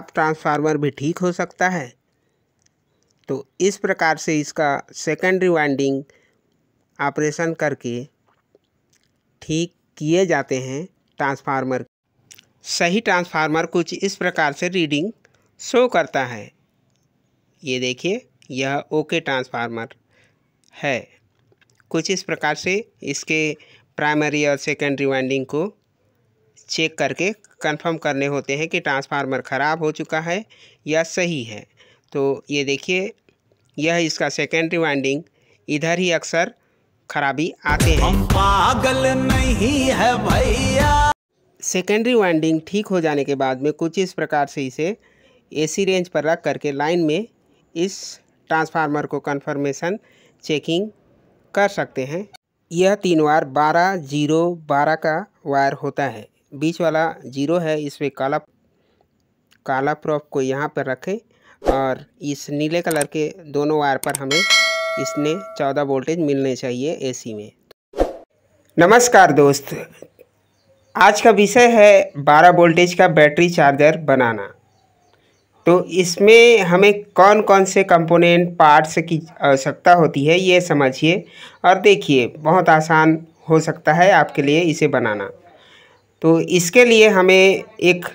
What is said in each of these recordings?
Transformer भी ठीक हो सकता है। तो इस प्रकार से इसका सेकेंडरी वाइंडिंग ऑपरेशन करके ठीक किए जाते हैं ट्रांसफार्मर। सही ट्रांसफार्मर कुछ इस प्रकार से रीडिंग शो करता है। ये देखिए, यह ओके ट्रांसफार्मर है। कुछ इस प्रकार से इसके प्राइमरी और सेकेंडरी वाइंडिंग को चेक करके कंफर्म करने होते हैं कि ट्रांसफार्मर ख़राब हो चुका है या सही है। तो ये देखिए, यह इसका सेकेंडरी वाइंडिंग, इधर ही अक्सर खराबी आते हैं। हम पागल नहीं है भैया। सेकेंडरी वाइंडिंग ठीक हो जाने के बाद में कुछ इस प्रकार से इसे एसी रेंज पर रख करके लाइन में इस ट्रांसफार्मर को कंफर्मेशन चेकिंग कर सकते हैं। यह 3 वायर 12 0 12 का वायर होता है। बीच वाला 0 है, इसमें काला प्रोप को यहाँ पर रखें और इस नीले कलर के दोनों वायर पर हमें इसने 14 वोल्टेज मिलने चाहिए एसी में। नमस्कार दोस्त, आज का विषय है 12 वोल्टेज का बैटरी चार्जर बनाना। तो इसमें हमें कौन कौन से कंपोनेंट पार्ट्स की आवश्यकता होती है ये समझिए और देखिए, बहुत आसान हो सकता है आपके लिए इसे बनाना। तो इसके लिए हमें एक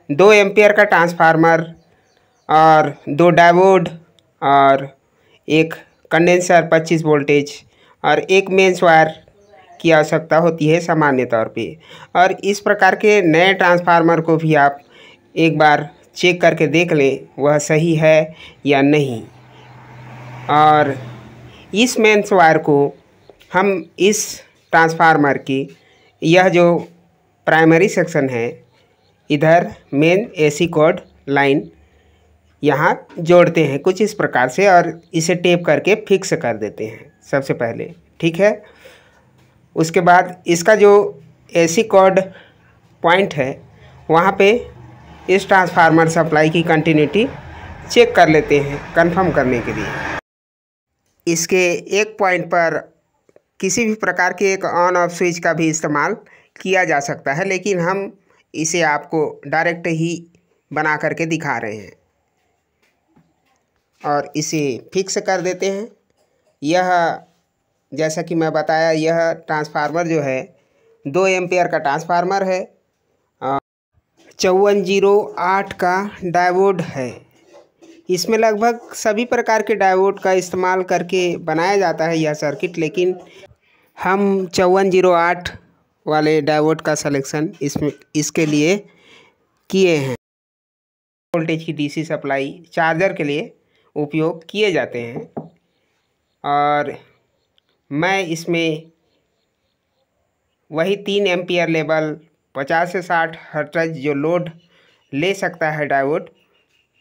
2 एम्पियर का ट्रांसफार्मर और 2 डायोड और एक कंडेंसर 25 वोल्टेज और एक मेंस वायर की आवश्यकता होती है सामान्य तौर पे। और इस प्रकार के नए ट्रांसफार्मर को भी आप एक बार चेक करके देख लें वह सही है या नहीं। और इस मेंस वायर को हम इस ट्रांसफार्मर की, यह जो प्राइमरी सेक्शन है, इधर मेन एसी कोड लाइन यहाँ जोड़ते हैं कुछ इस प्रकार से और इसे टेप करके फिक्स कर देते हैं सबसे पहले, ठीक है। उसके बाद इसका जो एसी कोड पॉइंट है वहाँ पे इस ट्रांसफार्मर सप्लाई की कंटिन्यूटी चेक कर लेते हैं कंफर्म करने के लिए। इसके एक पॉइंट पर किसी भी प्रकार के एक ऑन ऑफ स्विच का भी इस्तेमाल किया जा सकता है, लेकिन हम इसे आपको डायरेक्ट ही बना करके दिखा रहे हैं और इसे फिक्स कर देते हैं। यह, जैसा कि मैं बताया, यह ट्रांसफार्मर जो है 2 एम्पियर का ट्रांसफार्मर है। 5408 का डायोड है। इसमें लगभग सभी प्रकार के डायोड का इस्तेमाल करके बनाया जाता है यह सर्किट, लेकिन हम 5408 वाले डायोड का सिलेक्शन इसके लिए किए हैं। वोल्टेज की डीसी सप्लाई चार्जर के लिए उपयोग किए जाते हैं और मैं इसमें वही 3 एम्पियर लेवल 50 से 60 हर्ट्ज जो लोड ले सकता है डायोड,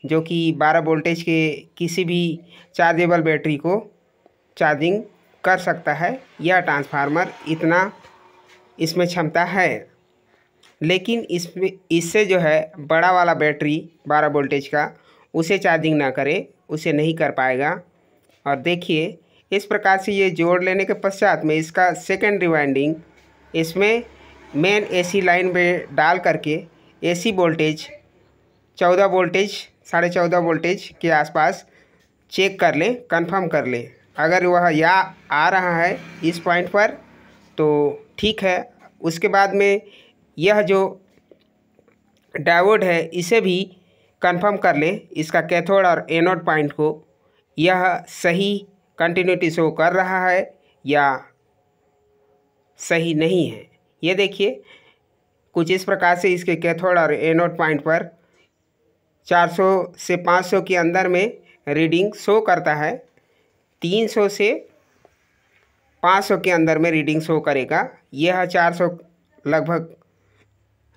जो कि 12 वोल्टेज के किसी भी चार्जेबल बैटरी को चार्जिंग कर सकता है। यह ट्रांसफार्मर इतना इसमें क्षमता है, लेकिन इससे जो है बड़ा वाला बैटरी 12 वोल्टेज का, उसे चार्जिंग ना करे, उसे नहीं कर पाएगा। और देखिए, इस प्रकार से ये जोड़ लेने के पश्चात में इसका सेकेंडरी वाइंडिंग इसमें मेन एसी लाइन में डाल करके एसी वोल्टेज 14 वोल्टेज 14.5 वोल्टेज के आसपास चेक कर लें, कंफर्म कर लें। अगर वह या आ रहा है इस पॉइंट पर तो ठीक है। उसके बाद में यह जो डायोड है इसे भी कंफर्म कर लें, इसका कैथोड और एनोड पॉइंट को, यह सही कंटिन्यूटी शो कर रहा है या सही नहीं है। ये देखिए, कुछ इस प्रकार से इसके कैथोड और एनोड पॉइंट पर 400 से 500 के अंदर में रीडिंग शो करता है। 300 से 500 के अंदर में रीडिंग शो करेगा। यह 400 लगभग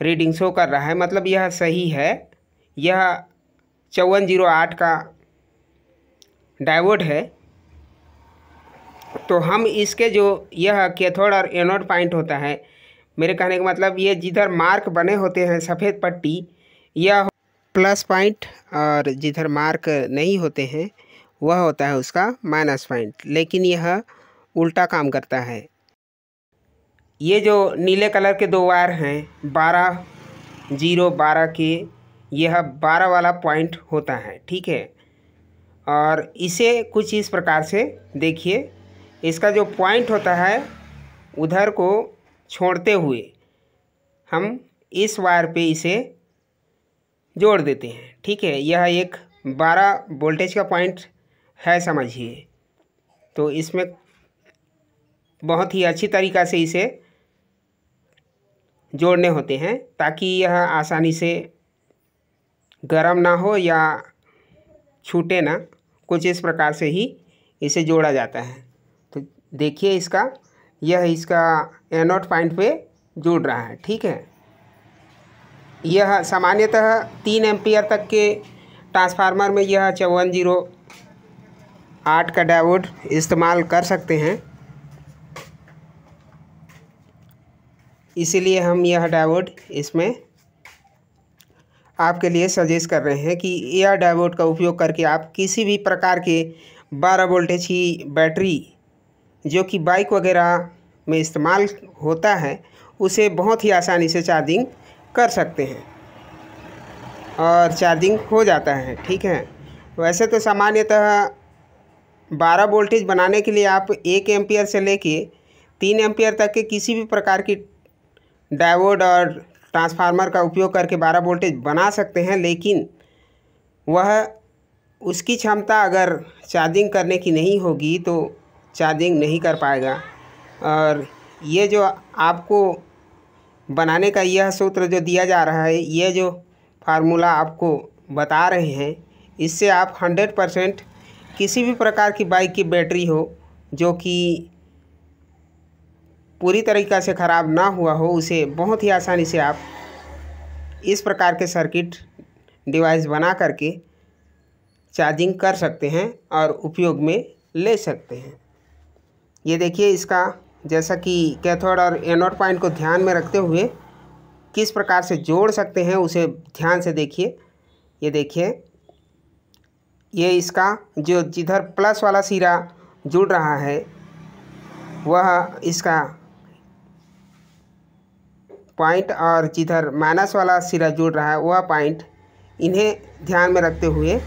रीडिंग शो कर रहा है, मतलब यह सही है। यह 5408 का डायोड है। तो हम इसके जो यह कैथोड और एनोड पॉइंट होता है, मेरे कहने का मतलब ये जिधर मार्क बने होते हैं सफ़ेद पट्टी, यह प्लस पॉइंट, और जिधर मार्क नहीं होते हैं वह होता है उसका माइनस पॉइंट। लेकिन यह उल्टा काम करता है। ये जो नीले कलर के 2 वायर हैं 12 0 12 के, यह 12 वाला पॉइंट होता है, ठीक है। और इसे कुछ इस प्रकार से देखिए, इसका जो पॉइंट होता है उधर को छोड़ते हुए हम इस वायर पे इसे जोड़ देते हैं, ठीक है। यह एक 12 वोल्टेज का पॉइंट है समझिए। तो इसमें बहुत ही अच्छी तरीक़ा से इसे जोड़ने होते हैं ताकि यह आसानी से गर्म ना हो या छूटे ना, कुछ इस प्रकार से ही इसे जोड़ा जाता है। तो देखिए यह इसका एनोड पॉइंट पे जुड़ रहा है, ठीक है। यह सामान्यतः 3 एम्पियर तक के ट्रांसफार्मर में यह 5408 का डायोड इस्तेमाल कर सकते हैं, इसीलिए हम यह डायोड इसमें आपके लिए सजेस्ट कर रहे हैं कि यह डायोड का उपयोग करके आप किसी भी प्रकार के 12 वोल्टेज की बैटरी जो कि बाइक वगैरह में इस्तेमाल होता है उसे बहुत ही आसानी से चार्जिंग कर सकते हैं और चार्जिंग हो जाता है, ठीक है। वैसे तो सामान्यतः 12 वोल्टेज बनाने के लिए आप 1 एम्पियर से लेके 3 एम्पियर तक के किसी भी प्रकार की डायोड और ट्रांसफार्मर का उपयोग करके 12 वोल्टेज बना सकते हैं, लेकिन वह उसकी क्षमता अगर चार्जिंग करने की नहीं होगी तो चार्जिंग नहीं कर पाएगा। और ये जो आपको बनाने का यह सूत्र जो दिया जा रहा है, ये जो फार्मूला आपको बता रहे हैं, इससे आप 100% किसी भी प्रकार की बाइक की बैटरी हो जो कि पूरी तरीक़ा से ख़राब ना हुआ हो, उसे बहुत ही आसानी से आप इस प्रकार के सर्किट डिवाइस बना करके चार्जिंग कर सकते हैं और उपयोग में ले सकते हैं। ये देखिए इसका जैसा कि कैथोड और एनोड पॉइंट को ध्यान में रखते हुए किस प्रकार से जोड़ सकते हैं उसे ध्यान से देखिए। ये देखिए, ये इसका जो जिधर प्लस वाला सिरा जुड़ रहा है वह इसका पॉइंट और जिधर माइनस वाला सिरा जुड़ रहा है वह पॉइंट, इन्हें ध्यान में रखते हुए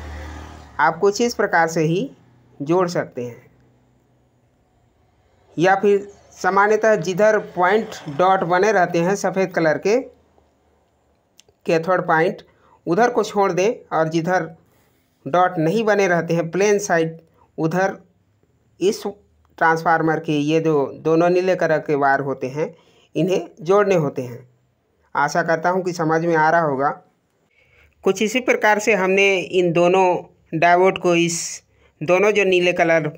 आप कुछ इस प्रकार से ही जोड़ सकते हैं। या फिर सामान्यतः जिधर पॉइंट डॉट बने रहते हैं सफ़ेद कलर के कैथोड पॉइंट, उधर को छोड़ दें और जिधर डॉट नहीं बने रहते हैं प्लेन साइड, उधर इस ट्रांसफार्मर के ये जो दोनों नीले कलर के वायर होते हैं इन्हें जोड़ने होते हैं। आशा करता हूँ कि समझ में आ रहा होगा। कुछ इसी प्रकार से हमने इन दोनों डायोड को, इस दोनों जो नीले कलर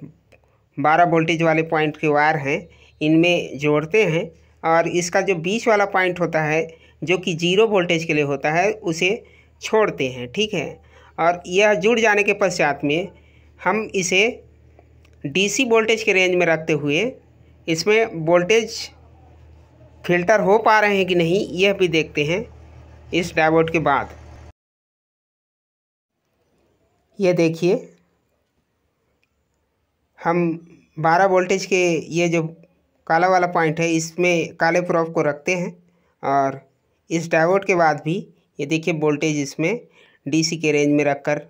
12 वोल्टेज वाले पॉइंट के वायर हैं इनमें जोड़ते हैं और इसका जो बीच वाला पॉइंट होता है जो कि 0 वोल्टेज के लिए होता है उसे छोड़ते हैं, ठीक है। और यह जुड़ जाने के पश्चात में हम इसे डीसी वोल्टेज के रेंज में रखते हुए इसमें वोल्टेज फिल्टर हो पा रहे हैं कि नहीं यह भी देखते हैं इस डायोड के बाद। ये देखिए, हम 12 वोल्टेज के ये जो काला वाला पॉइंट है इसमें काले प्रोब को रखते हैं और इस डायोड के बाद भी ये देखिए वोल्टेज इसमें डीसी के रेंज में रखकर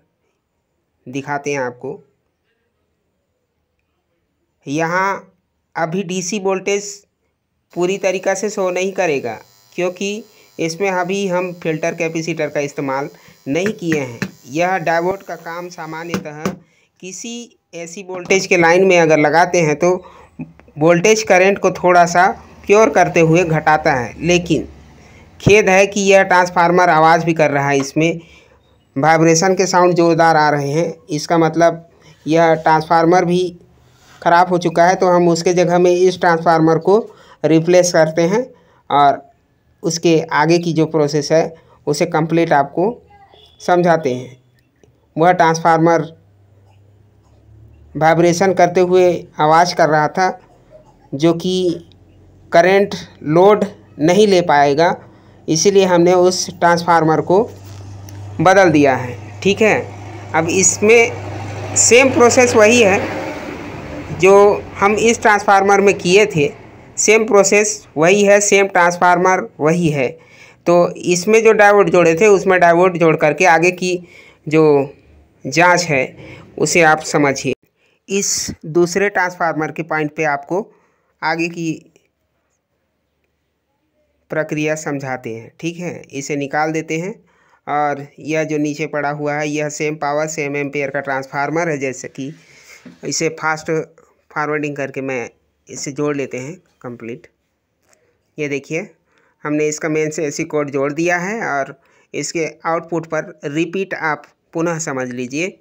दिखाते हैं आपको। यहाँ अभी डीसी वोल्टेज पूरी तरीक़ा से शो नहीं करेगा क्योंकि इसमें अभी हम फिल्टर कैपेसिटर का इस्तेमाल नहीं किए हैं। यह डायोड का काम सामान्यतः किसी ऐसी वोल्टेज के लाइन में अगर लगाते हैं तो वोल्टेज करंट को थोड़ा सा क्योर करते हुए घटाता है, लेकिन खेद है कि यह ट्रांसफार्मर आवाज़ भी कर रहा है, इसमें वाइब्रेशन के साउंड ज़ोरदार आ रहे हैं। इसका मतलब यह ट्रांसफार्मर भी ख़राब हो चुका है, तो हम उसके जगह में इस ट्रांसफार्मर को रिप्लेस करते हैं और उसके आगे की जो प्रोसेस है उसे कंप्लीट आपको समझाते हैं। वह ट्रांसफार्मर वाइब्रेशन करते हुए आवाज़ कर रहा था जो कि करंट लोड नहीं ले पाएगा, इसीलिए हमने उस ट्रांसफार्मर को बदल दिया है, ठीक है। अब इसमें सेम प्रोसेस वही है जो हम इस ट्रांसफार्मर में किए थे, सेम प्रोसेस वही है, सेम ट्रांसफार्मर वही है। तो इसमें जो डायोड जोड़े थे उसमें डायोड जोड़ करके आगे की जो जांच है उसे आप समझिए। इस दूसरे ट्रांसफार्मर के पॉइंट पे आपको आगे की प्रक्रिया समझाते हैं, ठीक है। इसे निकाल देते हैं और यह जो नीचे पड़ा हुआ है यह सेम पावर सेम एम्पेयर का ट्रांसफार्मर है। जैसे कि इसे फास्ट फॉरवर्डिंग करके मैं इसे जोड़ लेते हैं कंप्लीट। ये देखिए हमने इसका मेन से एसी कोड जोड़ दिया है और इसके आउटपुट पर रिपीट आप पुनः समझ लीजिए।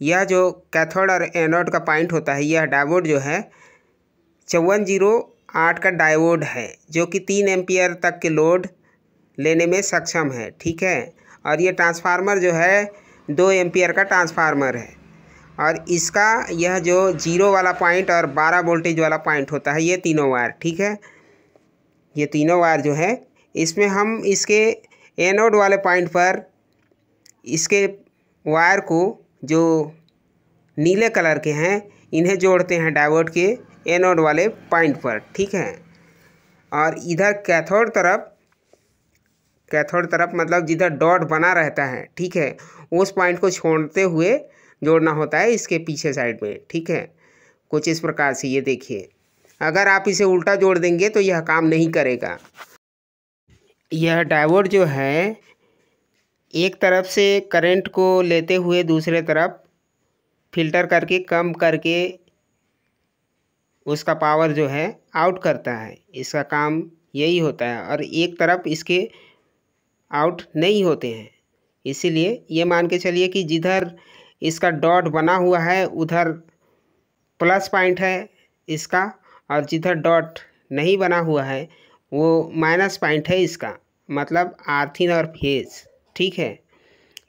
यह जो कैथोड और एनोड का पॉइंट होता है, यह डायोड जो है 5408 का डायोड है जो कि 3 एम्पियर तक के लोड लेने में सक्षम है, ठीक है। और ये ट्रांसफार्मर जो है 2 एम्पियर का ट्रांसफार्मर है और इसका यह जो 0 वाला पॉइंट और 12 वोल्टेज वाला पॉइंट होता है, ये तीनों वायर, ठीक है। ये तीनों वायर जो है इसमें हम इसके एनोड वाले पॉइंट पर इसके वायर को जो नीले कलर के हैं इन्हें जोड़ते हैं डायोड के एनोड वाले पॉइंट पर, ठीक है। और इधर कैथोड तरफ मतलब जिधर डॉट बना रहता है, ठीक है, उस पॉइंट को छोड़ते हुए जोड़ना होता है इसके पीछे साइड में, ठीक है। कुछ इस प्रकार से ये देखिए, अगर आप इसे उल्टा जोड़ देंगे तो यह काम नहीं करेगा। यह डायोड जो है एक तरफ से करंट को लेते हुए दूसरे तरफ फिल्टर करके कम करके उसका पावर जो है आउट करता है। इसका काम यही होता है और एक तरफ इसके आउट नहीं होते हैं। इसीलिए ये मान के चलिए कि जिधर इसका डॉट बना हुआ है उधर प्लस पॉइंट है इसका, और जिधर डॉट नहीं बना हुआ है वो माइनस पॉइंट है इसका, मतलब आर्थिन और फेज, ठीक है।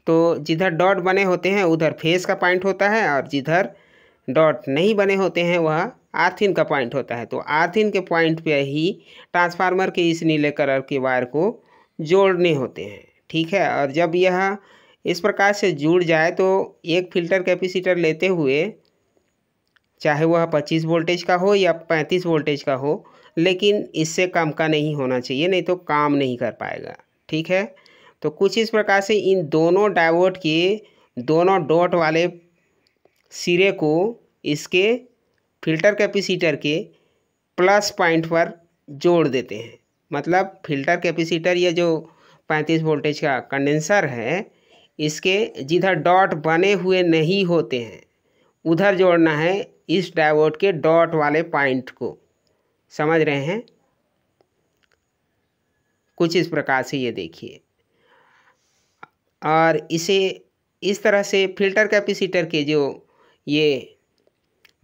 तो जिधर डॉट बने होते हैं उधर फेज का पॉइंट होता है और जिधर डॉट नहीं बने होते हैं वह आर्थिन का पॉइंट होता है। तो आर्थिन के पॉइंट पे ही ट्रांसफार्मर के इस नीले कलर के वायर को जोड़ने होते हैं, ठीक है। और जब यह इस प्रकार से जुड़ जाए तो एक फिल्टर कैपेसिटर लेते हुए, चाहे वह 25 वोल्टेज का हो या 35 वोल्टेज का हो, लेकिन इससे कम का नहीं होना चाहिए, नहीं तो काम नहीं कर पाएगा, ठीक है। तो कुछ इस प्रकार से इन दोनों डायोड के दोनों डॉट वाले सिरे को इसके फिल्टर कैपेसिटर के प्लस पॉइंट पर जोड़ देते हैं। मतलब फिल्टर कैपेसिटर ये जो 35 वोल्टेज का कंडेंसर है, इसके जिधर डॉट बने हुए नहीं होते हैं उधर जोड़ना है इस डायोड के डॉट वाले पॉइंट को। समझ रहे हैं? कुछ इस प्रकार से ये देखिए, और इसे इस तरह से फिल्टर कैपेसिटर के जो ये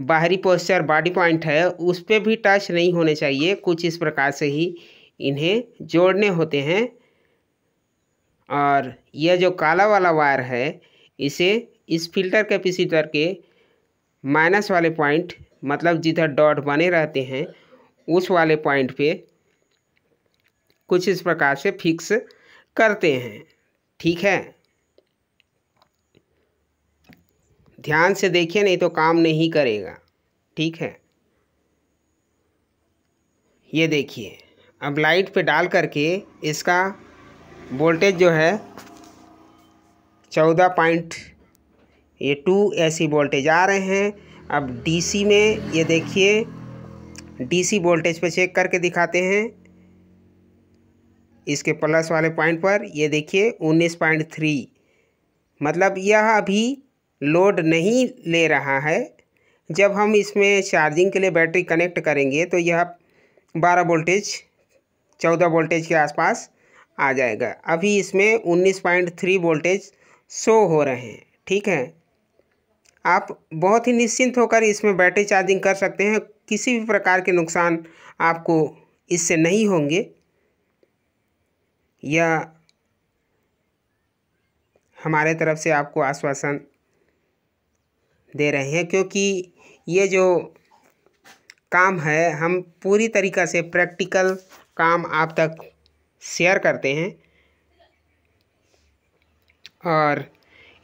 बाहरी पोस्चर बॉडी पॉइंट है उस पर भी टच नहीं होने चाहिए। कुछ इस प्रकार से ही इन्हें जोड़ने होते हैं। और यह जो काला वाला वायर है इसे इस फिल्टर कैपेसिटर के माइनस वाले पॉइंट, मतलब जिधर डॉट बने रहते हैं उस वाले पॉइंट पे कुछ इस प्रकार से फिक्स करते हैं, ठीक है। ध्यान से देखिए नहीं तो काम नहीं करेगा, ठीक है। ये देखिए अब लाइट पे डाल करके इसका वोल्टेज जो है 14.2 ऐसी वोल्टेज आ रहे हैं। अब डीसी में ये देखिए, डीसी वोल्टेज पे चेक करके दिखाते हैं इसके प्लस वाले पॉइंट पर। ये देखिए 19.3, मतलब यह अभी लोड नहीं ले रहा है। जब हम इसमें चार्जिंग के लिए बैटरी कनेक्ट करेंगे तो यह 12 वोल्टेज 14 वोल्टेज के आसपास आ जाएगा। अभी इसमें 19.3 वोल्टेज शो हो रहे हैं, ठीक है। आप बहुत ही निश्चिंत होकर इसमें बैटरी चार्जिंग कर सकते हैं। किसी भी प्रकार के नुकसान आपको इससे नहीं होंगे। यह हमारे तरफ से आपको आश्वासन दे रहे हैं, क्योंकि ये जो काम है हम पूरी तरीक़ा से प्रैक्टिकल काम आप तक शेयर करते हैं। और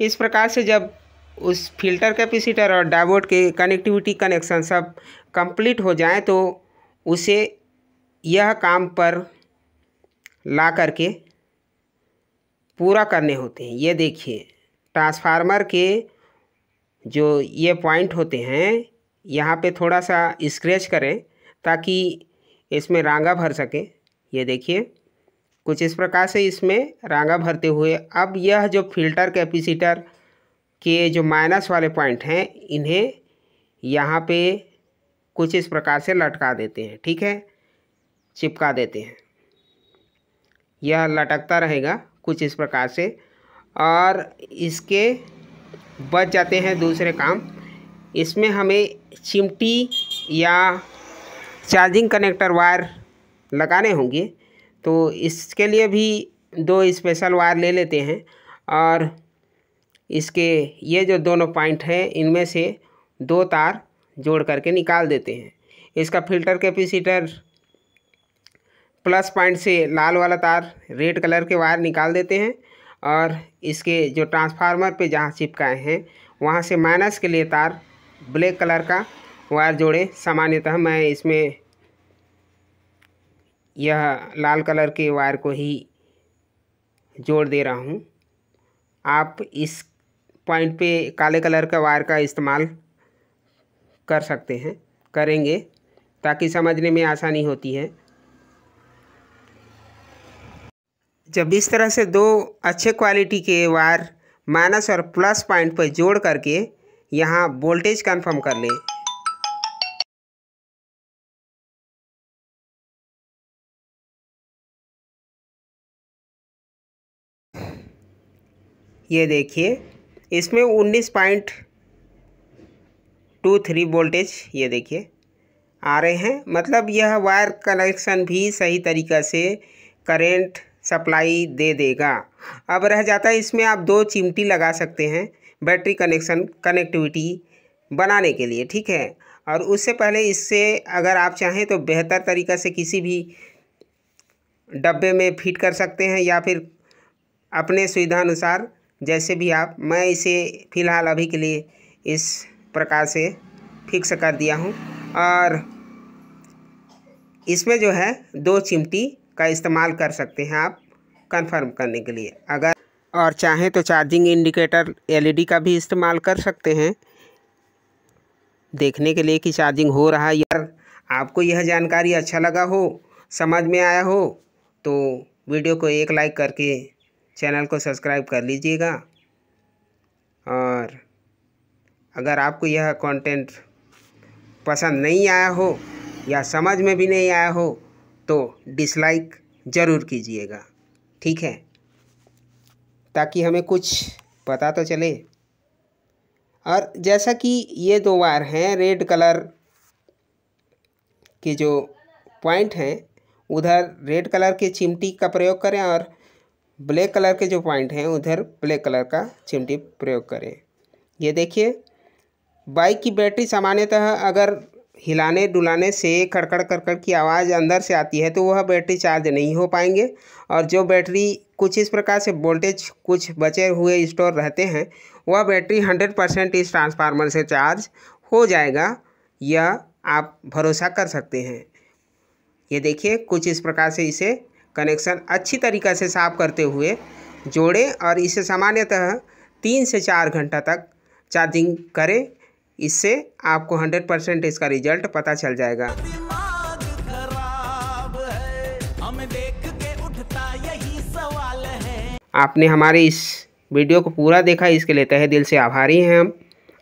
इस प्रकार से जब उस फिल्टर कैपेसिटर और डायोड के कनेक्टिविटी कनेक्शन सब कंप्लीट हो जाए तो उसे यह काम पर ला करके पूरा करने होते हैं। ये देखिए ट्रांसफार्मर के जो ये पॉइंट होते हैं यहाँ पे थोड़ा सा स्क्रैच करें ताकि इसमें रांगा भर सके। ये देखिए कुछ इस प्रकार से इसमें रांगा भरते हुए अब यह जो फिल्टर कैपेसिटर के जो माइनस वाले पॉइंट हैं इन्हें यहाँ पे कुछ इस प्रकार से लटका देते हैं। ठीक है, चिपका देते हैं। यह लटकता रहेगा कुछ इस प्रकार से और इसके बच जाते हैं दूसरे काम। इसमें हमें चिमटी या चार्जिंग कनेक्टर वायर लगाने होंगे, तो इसके लिए भी 2 स्पेशल वायर ले लेते हैं और इसके ये जो दोनों पॉइंट हैं इनमें से 2 तार जोड़ करके निकाल देते हैं। इसका फिल्टर कैपेसिटर प्लस पॉइंट से लाल वाला तार रेड कलर के वायर निकाल देते हैं और इसके जो ट्रांसफार्मर पे जहाँ चिपकाए हैं वहाँ से माइनस के लिए तार ब्लैक कलर का वायर जोड़े। सामान्यतः मैं इसमें यह लाल कलर के वायर को ही जोड़ दे रहा हूँ। आप इस पॉइंट पे काले कलर का वायर का इस्तेमाल कर सकते हैं, करेंगे ताकि समझने में आसानी होती है। जब इस तरह से 2 अच्छे क्वालिटी के वायर माइनस और प्लस पॉइंट पर जोड़ करके यहाँ वोल्टेज कंफर्म कर लें। ये देखिए इसमें 19.23 वोल्टेज ये देखिए आ रहे हैं। मतलब यह वायर कनेक्शन भी सही तरीक़ा से करंट सप्लाई दे देगा। अब रह जाता है इसमें आप 2 चिमटी लगा सकते हैं बैटरी कनेक्टिविटी बनाने के लिए। ठीक है, और उससे पहले इससे अगर आप चाहें तो बेहतर तरीक़ा से किसी भी डब्बे में फिट कर सकते हैं या फिर अपने सुविधा अनुसार जैसे भी आप। मैं इसे फ़िलहाल अभी के लिए इस प्रकार से फिक्स कर दिया हूँ और इसमें जो है 2 चिमटी का इस्तेमाल कर सकते हैं आप कंफर्म करने के लिए। अगर और चाहें तो चार्जिंग इंडिकेटर LED का भी इस्तेमाल कर सकते हैं देखने के लिए कि चार्जिंग हो रहा है। यार आपको यह जानकारी अच्छा लगा हो, समझ में आया हो तो वीडियो को एक लाइक करके चैनल को सब्सक्राइब कर लीजिएगा। और अगर आपको यह कंटेंट पसंद नहीं आया हो या समझ में भी नहीं आया हो तो डिसलाइक ज़रूर कीजिएगा। ठीक है, ताकि हमें कुछ पता तो चले। और जैसा कि ये 2 वायर हैं रेड कलर के जो पॉइंट हैं उधर रेड कलर के चिमटी का प्रयोग करें और ब्लैक कलर के जो पॉइंट हैं उधर ब्लैक कलर का चिमटी प्रयोग करें। ये देखिए बाइक की बैटरी सामान्यतः अगर हिलाने डुलाने से कड़कड़ कड़कड़ की आवाज़ अंदर से आती है तो वह बैटरी चार्ज नहीं हो पाएंगे। और जो बैटरी कुछ इस प्रकार से वोल्टेज कुछ बचे हुए स्टोर रहते हैं वह बैटरी 100% इस ट्रांसफार्मर से चार्ज हो जाएगा, यह आप भरोसा कर सकते हैं। ये देखिए कुछ इस प्रकार से इसे कनेक्शन अच्छी तरीक़ा से साफ़ करते हुए जोड़ें और इसे सामान्यतः 3 से 4 घंटा तक चार्जिंग करें। इससे आपको 100% इसका रिजल्ट पता चल जाएगा। दिमाग खराब है, हमें देख के उठता यही सवाल है। आपने हमारे इस वीडियो को पूरा देखा, इसके लिए तहे दिल से आभारी हैं हम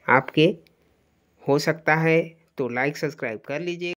आपके। हो सकता है तो लाइक सब्सक्राइब कर लीजिए।